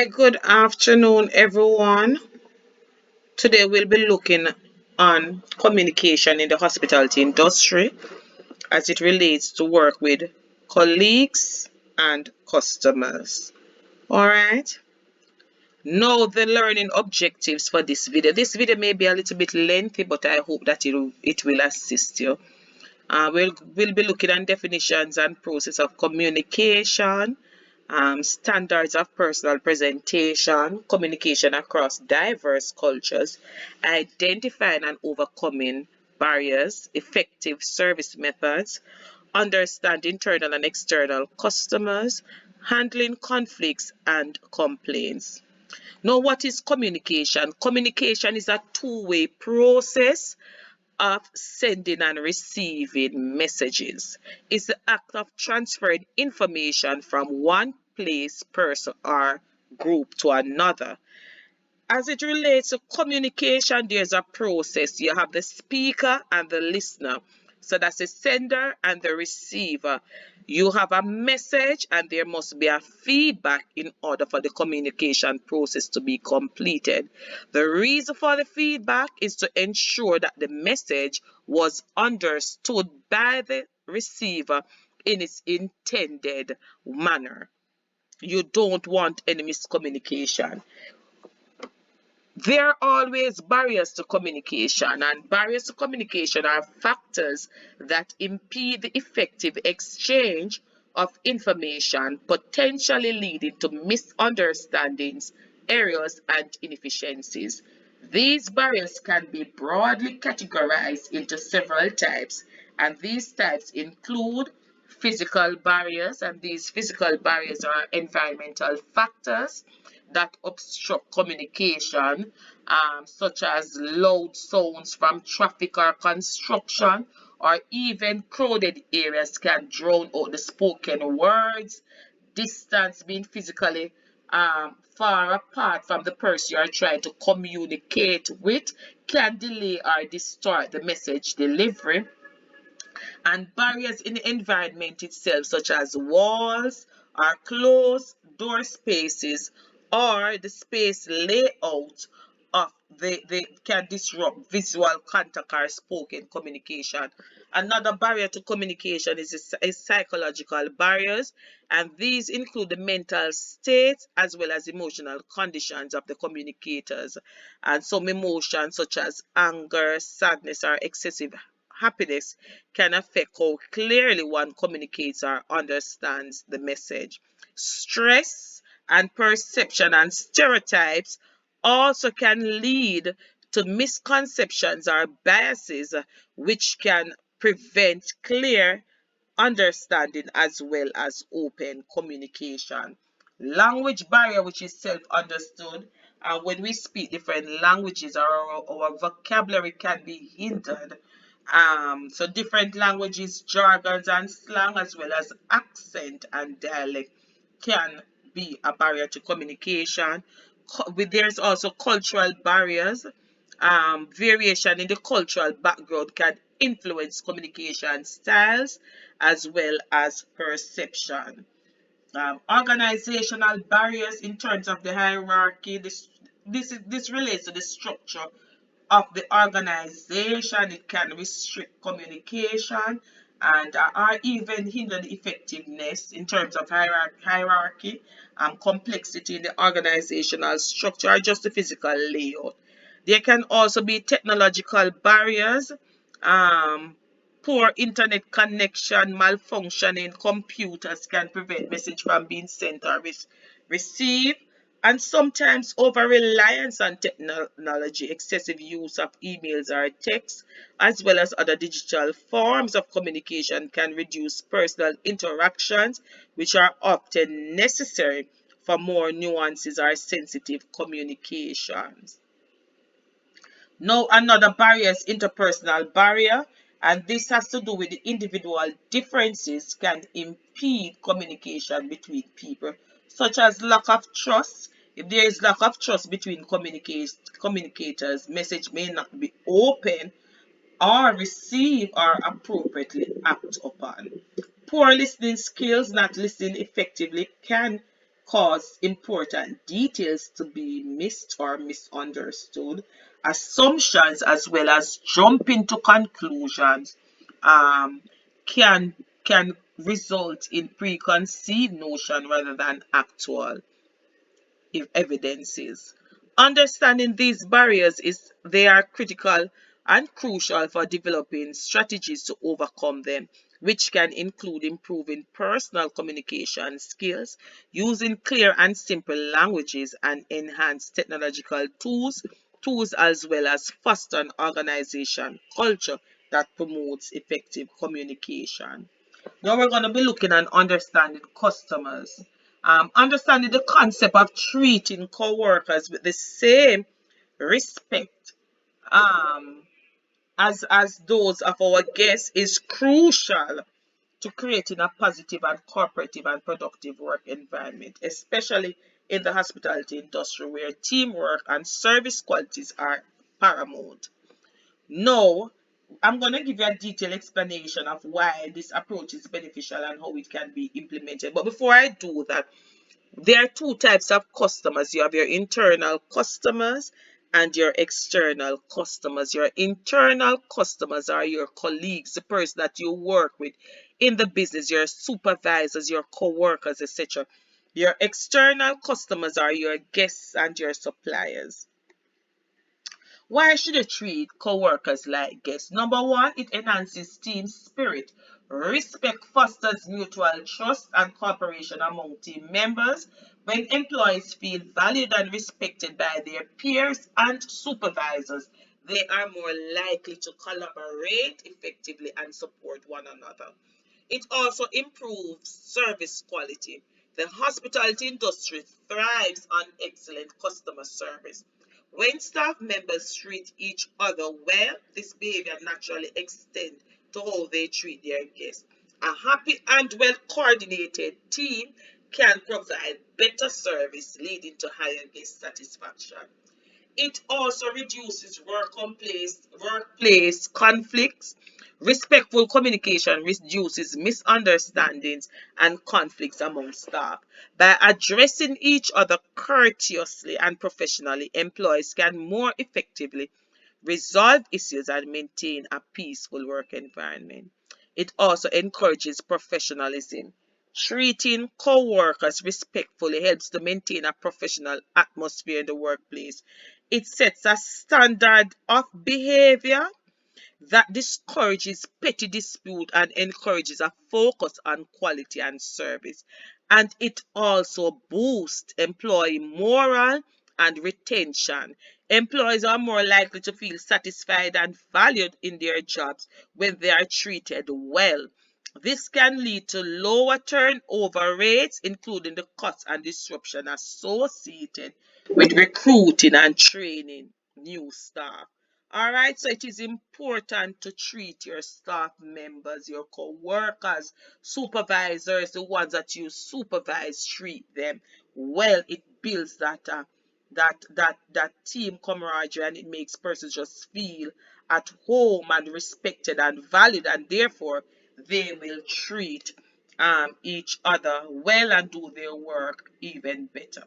Hi, good afternoon, everyone. Today we'll be looking on communication in the hospitality industry as it relates to work with colleagues and customers. All right. Now the learning objectives for this video. This video may be a little bit lengthy, but I hope that it will assist you. We'll be looking at definitions and process of communication, standards of personal presentation, communication across diverse cultures, identifying and overcoming barriers, effective service methods, understand internal and external customers, handling conflicts and complaints. Now, what is communication? Communication is a two-way process of sending and receiving messages. It's the act of transferring information from one place, person, or group to another. As it relates to communication, there's a process. You have the speaker and the listener. So that's the sender and the receiver. You have a message, and there must be a feedback in order for the communication process to be completed. The reason for the feedback is to ensure that the message was understood by the receiver in its intended manner. You don't want any miscommunication. There are always barriers to communication, and barriers to communication are factors that impede the effective exchange of information, potentially leading to misunderstandings, errors, and inefficiencies. These barriers can be broadly categorized into several types, and these types include physical barriers, and these physical barriers are environmental factors that obstruct communication, such as loud sounds from traffic or construction, or even crowded areas can drown out the spoken words. Distance, being physically far apart from the person you are trying to communicate with, can delay or distort the message delivery. And barriers in the environment itself, such as walls or closed door spaces, or the space layout of they can disrupt visual contact or spoken communication. Another barrier to communication is psychological barriers, and these include the mental state as well as emotional conditions of the communicators. And some emotions such as anger, sadness, or excessive happiness can affect how clearly one communicates or understands the message. Stress and perception and stereotypes also can lead to misconceptions or biases, which can prevent clear understanding as well as open communication. Language barrier, which is self-understood, and when we speak different languages, our vocabulary can be hindered. So different languages, jargons, and slang, as well as accent and dialect, can be a barrier to communication. There's also cultural barriers. Variation in the cultural background can influence communication styles as well as perception. Organizational barriers in terms of the hierarchy. This relates to the structure of the organization. It can restrict communication and or even hinder the effectiveness in terms of hierarchy, complexity in the organizational structure, or just the physical layout. There can also be technological barriers, um, poor internet connection, malfunctioning computers can prevent message from being sent or received, and sometimes over reliance on technology, excessive use of emails or texts, as well as other digital forms of communication, can reduce personal interactions, which are often necessary for more nuances or sensitive communications. Now, another barrier is interpersonal barrier, and this has to do with the individual differences can impede communication between people, such as lack of trust. If there is lack of trust between communicators, message may not be open or received or appropriately act upon. Poor listening skills, not listening effectively, can cause important details to be missed or misunderstood, assumptions as well as jumping to conclusions um, can can result in preconceived notion rather than actual if evidences. Understanding these barriers is they are critical and crucial for developing strategies to overcome them, which can include improving personal communication skills, using clear and simple languages, and enhanced technological tools as well as foster an organization culture that promotes effective communication. Now we're going to be looking at understanding customers. Understanding the concept of treating co-workers with the same respect um, as those of our guests is crucial to creating a positive and cooperative and productive work environment, especially in the hospitality industry where teamwork and service qualities are paramount. Now, I'm going to give you a detailed explanation of why this approach is beneficial and how it can be implemented. But before I do that, there are two types of customers. You have your internal customers and your external customers. Your internal customers are your colleagues, the person that you work with in the business, your supervisors, your co-workers, etc. Your external customers are your guests and your suppliers. Why should you treat co-workers like guests? Number one, it enhances team spirit. Respect fosters mutual trust and cooperation among team members. When employees feel valued and respected by their peers and supervisors, they are more likely to collaborate effectively and support one another. It also improves service quality. The hospitality industry thrives on excellent customer service. When staff members treat each other well, this behavior naturally extends to how they treat their guests. A happy and well coordinated team can provide better service, leading to higher guest satisfaction. It also reduces workplace conflicts. Respectful communication reduces misunderstandings and conflicts among staff. By addressing each other courteously and professionally, employees can more effectively resolve issues and maintain a peaceful work environment. It also encourages professionalism. Treating co-workers respectfully helps to maintain a professional atmosphere in the workplace. It sets a standard of behavior that discourages petty dispute and encourages a focus on quality and service. And it also boosts employee morale and retention. Employees are more likely to feel satisfied and valued in their jobs when they are treated well. This can lead to lower turnover rates, including the cost and disruption associated with recruiting and training new staff. All right, so it is important to treat your staff members, your co-workers, supervisors, the ones that you supervise, treat them well. It builds that team camaraderie, and it makes persons just feel at home and respected and valued, and therefore they will treat each other well and do their work even better.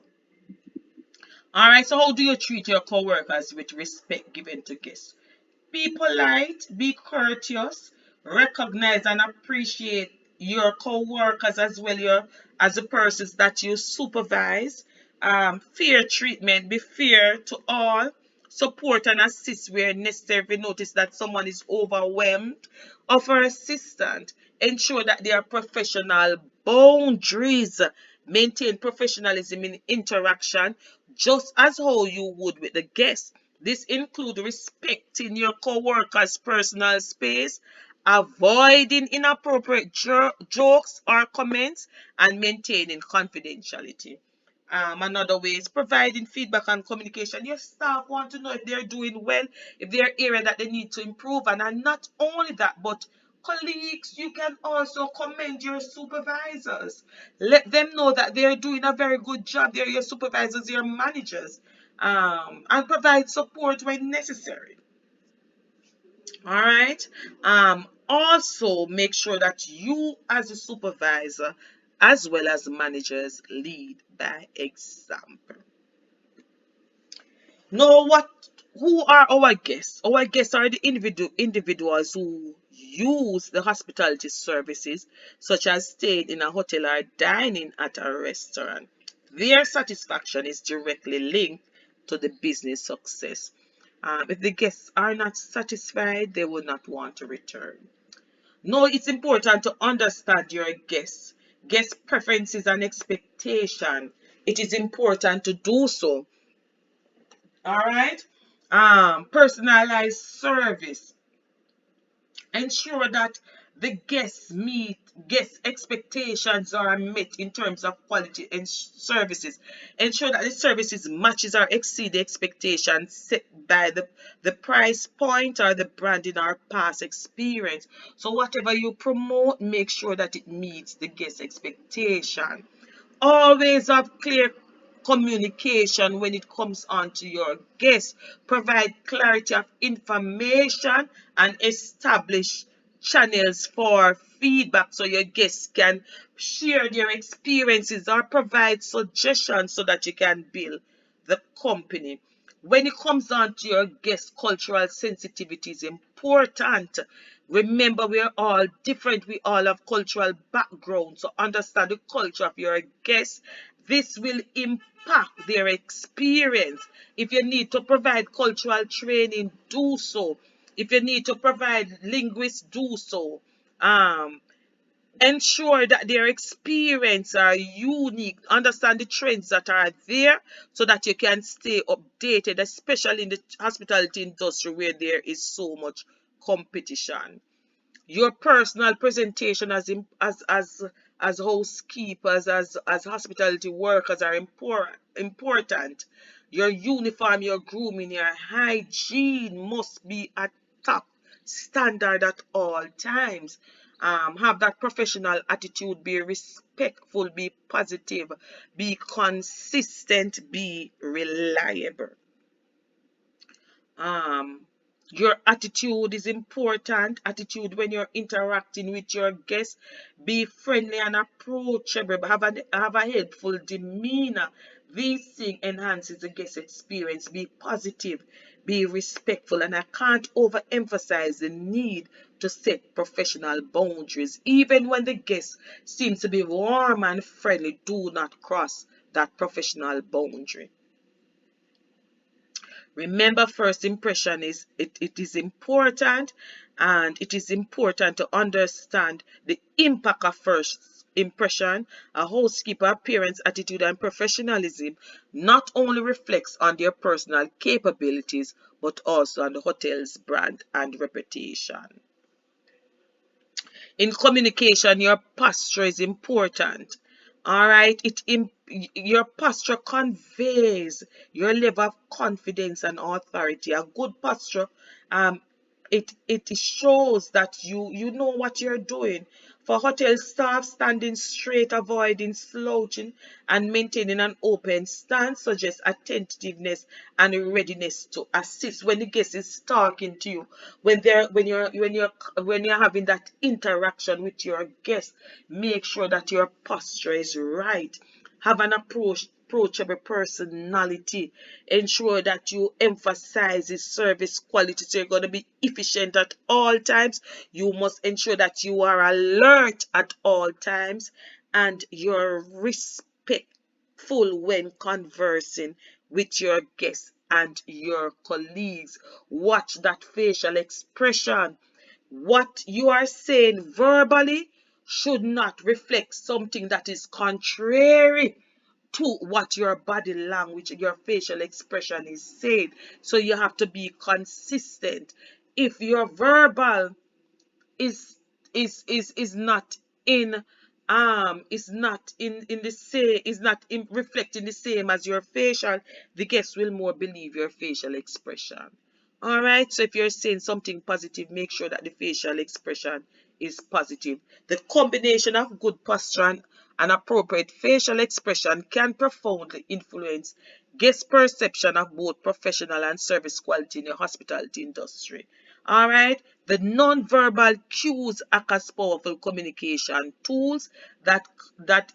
All right, so how do you treat your co-workers with respect given to guests? Be polite, be courteous, recognize and appreciate your co-workers as well as the persons that you supervise. Fair treatment, be fair to all. Support and assist where necessary. If you notice that someone is overwhelmed, offer assistance. Ensure that there are professional boundaries. Maintain professionalism in interaction, just as how you would with the guests. This includes respecting your co-workers' personal space, avoiding inappropriate jokes or comments, and maintaining confidentiality. Another way is providing feedback and communication. Your staff want to know if they're doing well, if there are areas that they need to improve, and not only that, but colleagues, you can also commend your supervisors. Let them know that they're doing a very good job. They're your supervisors, your managers, and provide support when necessary. All right. Also, make sure that you, as a supervisor, as well as managers lead by example. Now, who are our guests? Our guests are the individuals who use the hospitality services, such as staying in a hotel or dining at a restaurant. Their satisfaction is directly linked to the business success. If the guests are not satisfied, they will not want to return. No, it's important to understand your guest preferences and expectation. It is important to do so. All right. Personalized service. Ensure that the guest expectations are met in terms of quality and services. Ensure that the services matches or exceed the expectations set by the price point or the branding or past experience. So whatever you promote, make sure that it meets the guest expectation. Always have clear communication when it comes on to your guests. Provide clarity of information and establish channels for feedback so your guests can share their experiences or provide suggestions so that you can build the company. When it comes on to your guest, cultural sensitivity is important. Remember, we are all different. We all have cultural backgrounds. So understand the culture of your guests. This will impact their experience. If you need to provide cultural training, do so. If you need to provide linguists, do so. Um, Ensure that their experience are unique. Understand the trends that are there so that you can stay updated, especially in the hospitality industry where there is so much competition. Your personal presentation as housekeepers, as hospitality workers are important. Your uniform, your grooming, your hygiene must be at top standard at all times. Have that professional attitude, be respectful, be positive, be consistent, be reliable. um your attitude is important. Attitude when you're interacting with your guests. Be friendly and approachable. Have a helpful demeanor. These things enhances the guest experience. Be positive, be respectful, and I can't overemphasize the need to set professional boundaries. Even when the guest seems to be warm and friendly, do not cross that professional boundary. Remember, first impression it is important, and it is important to understand the impact of first impression. A housekeeper appearance, attitude, and professionalism not only reflects on their personal capabilities but also on the hotel's brand and reputation. In communication, your posture is important. All right, your posture conveys your level of confidence and authority. A good posture, um it shows that you know what you're doing. For hotel staff, standing straight, avoiding slouching, and maintaining an open stance suggests attentiveness and readiness to assist when the guest is talking to you. When you're having that interaction with your guest, make sure that your posture is right. Have an approachable personality. Ensure that you emphasize the service quality. So you're going to be efficient at all times. You must ensure that you are alert at all times and you're respectful when conversing with your guests and your colleagues. Watch that facial expression. What you are saying verbally should not reflect something that is contrary to what your body language, your facial expression is saying. So you have to be consistent. If your verbal is is not in the same, is not in reflecting the same as your facial, the guests will more believe your facial expression. All right, so if you're saying something positive, make sure that the facial expression is positive. The combination of good posture and appropriate facial expression can profoundly influence guest perception of both professional and service quality in the hospitality industry. All right, The non-verbal cues act as powerful communication tools that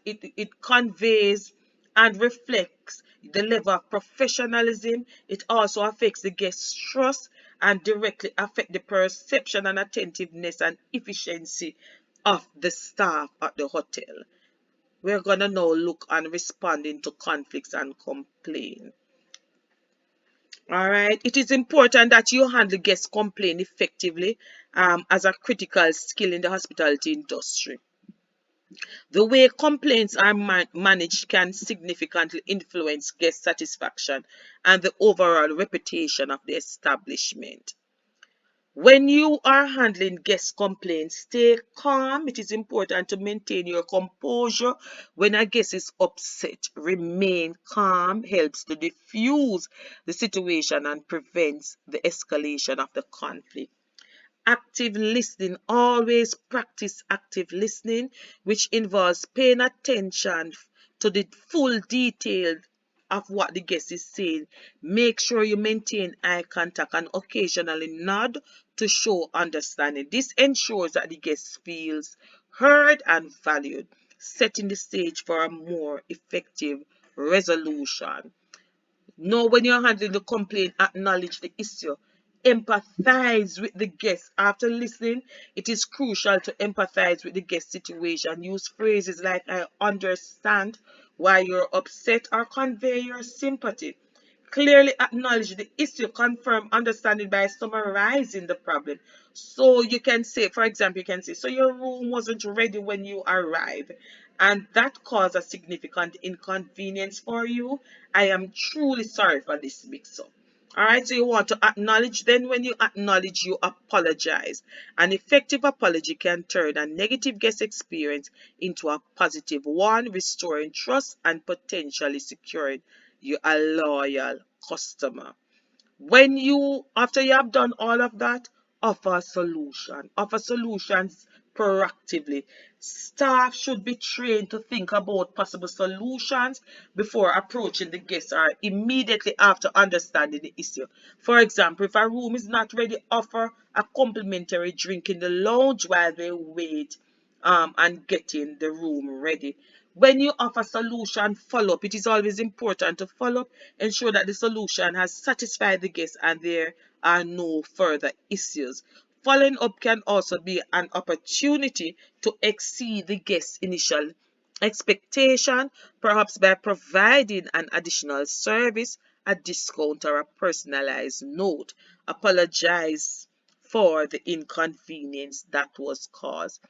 it conveys and reflects the level of professionalism. It also affects the guest's trust and directly affect the perception and attentiveness and efficiency of the staff at the hotel. We're gonna now look on responding to conflicts and complaints. All right. It is important that you handle guest complaint effectively as a critical skill in the hospitality industry. The way complaints are managed can significantly influence guest satisfaction and the overall reputation of the establishment. When you are handling guest complaints, stay calm. It is important to maintain your composure. When a guest is upset, remain calm helps to diffuse the situation and prevents the escalation of the conflict. Active listening. Always practice active listening, which involves paying attention to the full detail of what the guest is saying. Make sure you maintain eye contact and occasionally nod to show understanding. This ensures that the guest feels heard and valued, setting the stage for a more effective resolution. Know when you're handling the complaint, acknowledge the issue. Empathize with the guest. After listening, it is crucial to empathize with the guest situation. Use phrases like, I understand why you're upset, or convey your sympathy. Clearly acknowledge the issue, confirm understanding by summarizing the problem. So you can say, for example, you can say, so your room wasn't ready when you arrived, and that caused a significant inconvenience for you. I am truly sorry for this mix up. All right, so you want to acknowledge. Then, when you acknowledge, you apologize. An effective apology can turn a negative guest experience into a positive one, restoring trust and potentially securing you a loyal customer. When you, after you have done all of that, offer a solution. Offer solutions proactively. Staff should be trained to think about possible solutions before approaching the guest or immediately after understanding the issue. For example, if a room is not ready, offer a complimentary drink in the lounge while they wait and getting the room ready. When you offer solution follow up, it is always important to follow up, ensure that the solution has satisfied the guest and there are no further issues. Following up can also be an opportunity to exceed the guest's initial expectation, perhaps by providing an additional service, a discount, or a personalized note. Apologize for the inconvenience that was caused.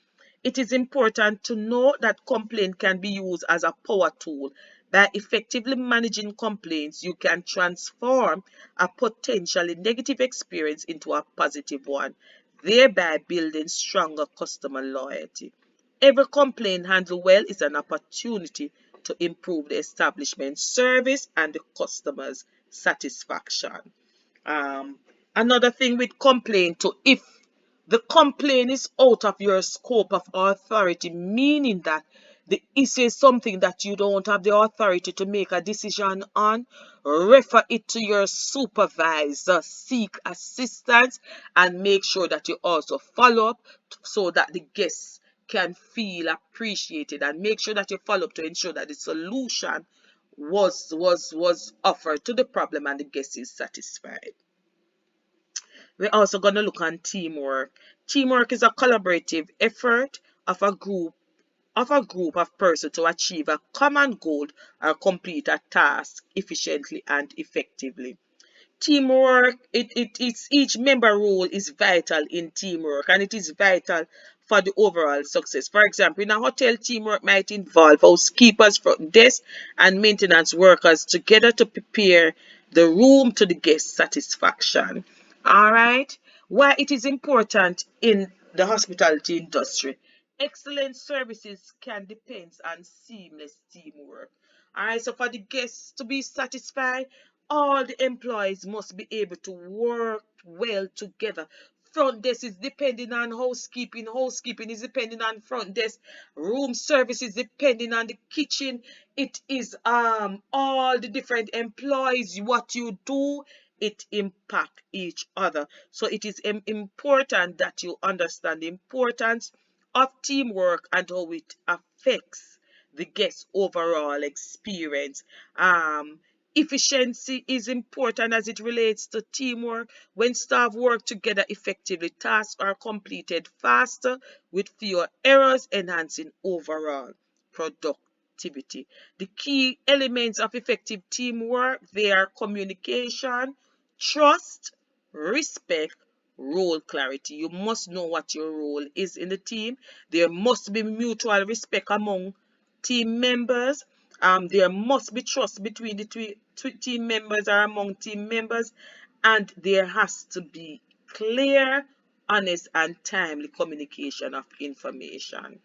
It is important to know that complaint can be used as a power tool. By effectively managing complaints, you can transform a potentially negative experience into a positive one, thereby building stronger customer loyalty. Every complaint handled well is an opportunity to improve the establishment's service and the customer's satisfaction. Um, Another thing with complaint too, if the complaint is out of your scope of authority, meaning that the issue is something that you don't have the authority to make a decision on, refer it to your supervisor, seek assistance, and make sure that you also follow up so that the guests can feel appreciated, and make sure that you follow up to ensure that the solution was offered to the problem and the guest is satisfied. We're also going to look on teamwork. Teamwork is a collaborative effort of a group of persons to achieve a common goal or complete a task efficiently and effectively. Teamwork, it's each member role is vital in teamwork, and it is vital for the overall success. For example, in a hotel, teamwork might involve housekeepers, front desk, and maintenance workers together to prepare the room to the guest satisfaction. All right, why it is important in the hospitality industry. Excellent services can depend on seamless teamwork. All right, so for the guests to be satisfied, all the employees must be able to work well together. Front desk is depending on housekeeping. Housekeeping is depending on front desk. Room service is depending on the kitchen. It is all the different employees. What you do it impact each other. So it is important that you understand the importance of teamwork and how it affects the guest overall experience. Um, Efficiency is important as it relates to teamwork. When staff work together effectively, tasks are completed faster with fewer errors, enhancing overall productivity. The key elements of effective teamwork, they are communication, trust, respect, role clarity. You must know what your role is in the team. There must be mutual respect among team members. There must be trust between the team members or among team members, and there has to be clear, honest, and timely communication of information.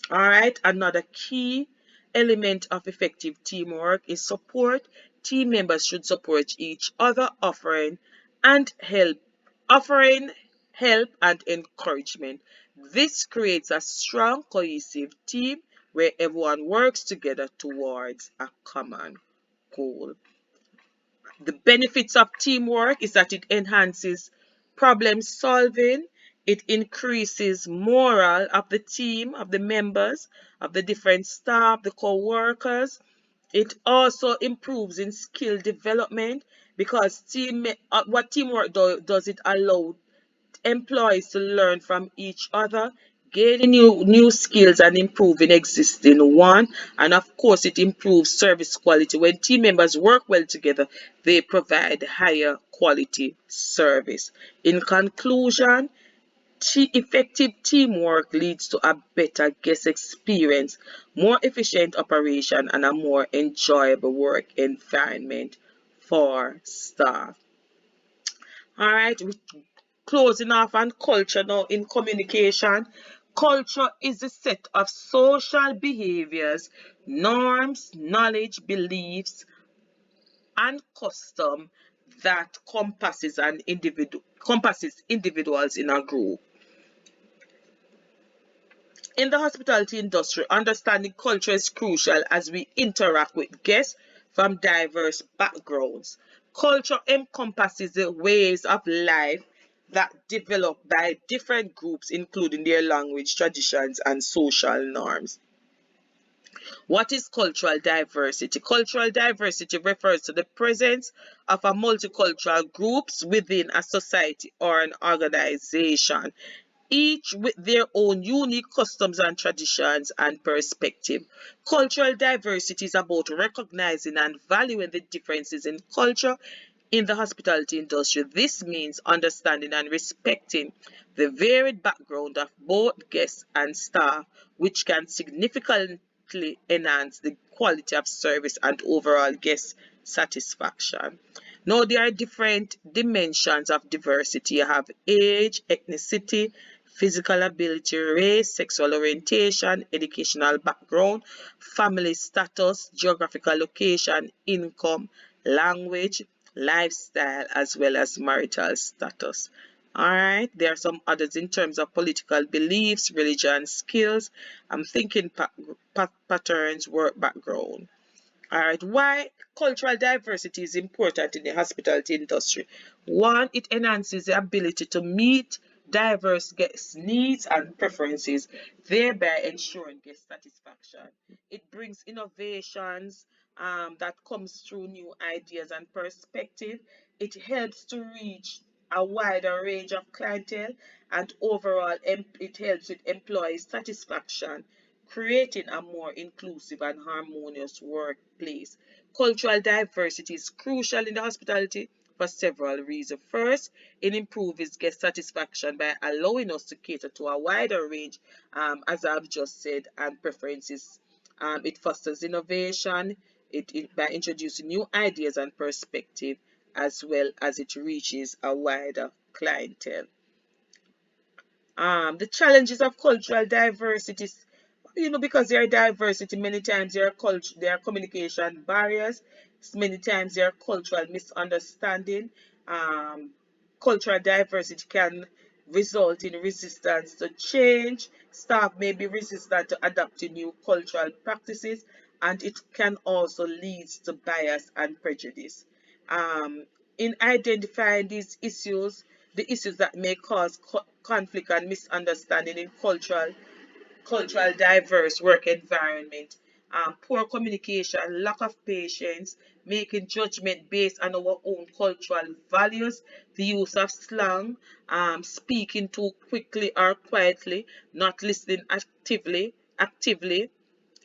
All right, another key element of effective teamwork is support. Team members should support each other, and help, offering help and encouragement. This creates a strong, cohesive team where everyone works together towards a common goal. The benefits of teamwork is that it enhances problem solving, it increases morale of the team, of the members, of the different staff, the co-workers. It also improves in skill development because what teamwork does, it allow employees to learn from each other, gaining new skills and improving existing one. And of course, it improves service quality. When team members work well together, they provide higher quality service. In conclusion, effective teamwork leads to a better guest experience, more efficient operation, and a more enjoyable work environment for staff. All right, closing off on culture now in communication. Culture is a set of social behaviors, norms, knowledge, beliefs, and custom that compasses individuals in a group. In the hospitality industry, understanding culture is crucial as we interact with guests from diverse backgrounds. Culture encompasses the ways of life that develop by different groups, including their language, traditions, and social norms. What is cultural diversity? Cultural diversity refers to the presence of a multicultural groups within a society or an organization, each with their own unique customs and traditions and perspective. Cultural diversity is about recognizing and valuing the differences in culture in the hospitality industry. This means understanding and respecting the varied background of both guests and staff, which can significantly enhance the quality of service and overall guest satisfaction. Now, there are different dimensions of diversity. You have age, ethnicity, physical ability, race, sexual orientation, educational background, family status, geographical location, income, language, lifestyle, as well as marital status. All right, there are some others in terms of political beliefs, religion, skills, thinking patterns, work background. All right, why cultural diversity is important in the hospitality industry? One, it enhances the ability to meet diverse guest needs and preferences, thereby ensuring guest satisfaction. It brings innovations that comes through new ideas and perspective. It helps to reach a wider range of clientele, and overall it helps with employee satisfaction, creating a more inclusive and harmonious workplace. Cultural diversity is crucial in the hospitality for several reasons. First, it improves guest satisfaction by allowing us to cater to a wider range, as I've just said, and preferences. It fosters innovation by introducing new ideas and perspective, as well as it reaches a wider clientele. The challenges of cultural diversity, because there are diversity, many times there are communication barriers, many times there are cultural misunderstanding. um, Cultural diversity can result in resistance to change. Staff may be resistant to adapting new cultural practices, and it can also lead to bias and prejudice. um, in identifying the issues that may cause conflict and misunderstanding in cultural diverse work environment. Poor communication, lack of patience, making judgment based on our own cultural values, the use of slang, speaking too quickly or quietly, not listening actively,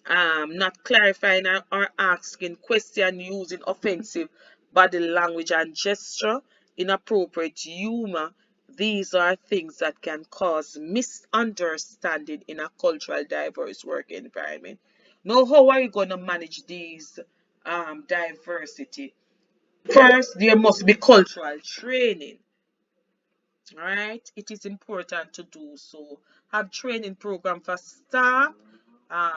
not clarifying or asking question using offensive body language and gesture, inappropriate humor. These are things that can cause misunderstanding in a cultural diverse work environment. Now, how are you going to manage these diversity? First, there must be cultural training. Right, it is important to do so. Have training program for staff,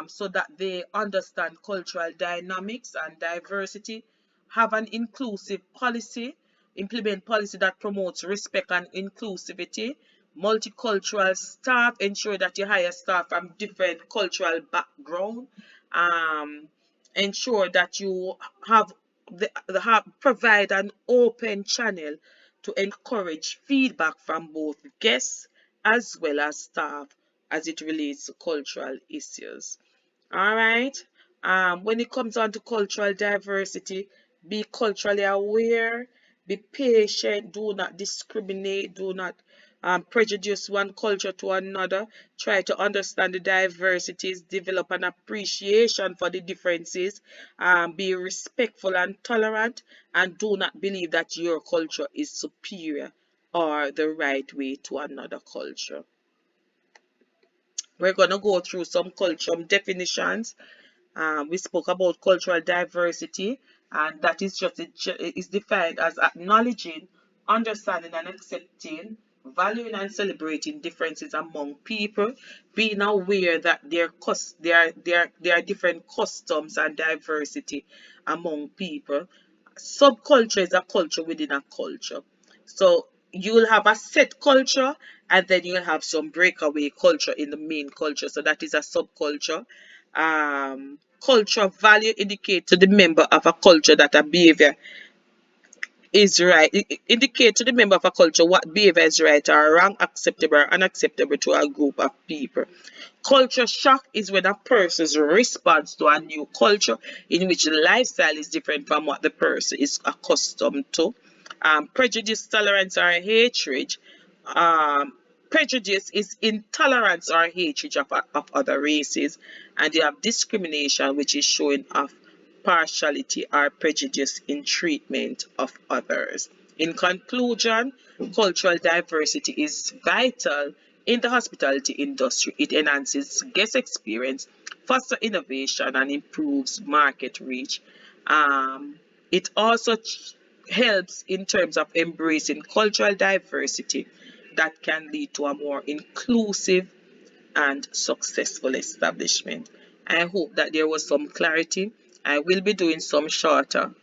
so that they understand cultural dynamics and diversity. Have an inclusive policy. Implement policy that promotes respect and inclusivity. Multicultural staff. Ensure that you hire staff from different cultural background. Um, Ensure that you have provide an open channel to encourage feedback from both guests as well as staff as it relates to cultural issues. All right. When it comes on to cultural diversity, be culturally aware, be patient, do not discriminate, do not prejudice one culture to another. Try to understand the diversities, develop an appreciation for the differences, be respectful and tolerant, and do not believe that your culture is superior or the right way to another culture. We're going to go through some culture definitions. We spoke about cultural diversity, and that is is defined as acknowledging, understanding, and accepting, valuing and celebrating differences among people, being aware that there are different customs and diversity among people. Subculture is a culture within a culture. So you'll have a set culture, and then you'll have some breakaway culture in the main culture. So that is a subculture. Culture value indicate to the member of a culture that a behavior is right. It indicate to the member of a culture what behavior is right or wrong, acceptable or unacceptable to a group of people. Culture shock is when a person's response to a new culture in which the lifestyle is different from what the person is accustomed to. Prejudice, tolerance, or hatred. Um, Prejudice is intolerance or hatred of other races, and you have discrimination, which is showing of partiality or prejudice in treatment of others. In conclusion, cultural diversity is vital in the hospitality industry. It enhances guest experience, fosters innovation, and improves market reach. It also helps in terms of embracing cultural diversity that can lead to a more inclusive and successful establishment. I hope that there was some clarity. I will be doing some shorter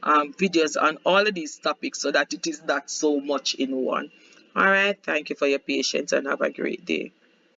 videos on all of these topics so that it is not so much in one. All right, thank you for your patience and have a great day.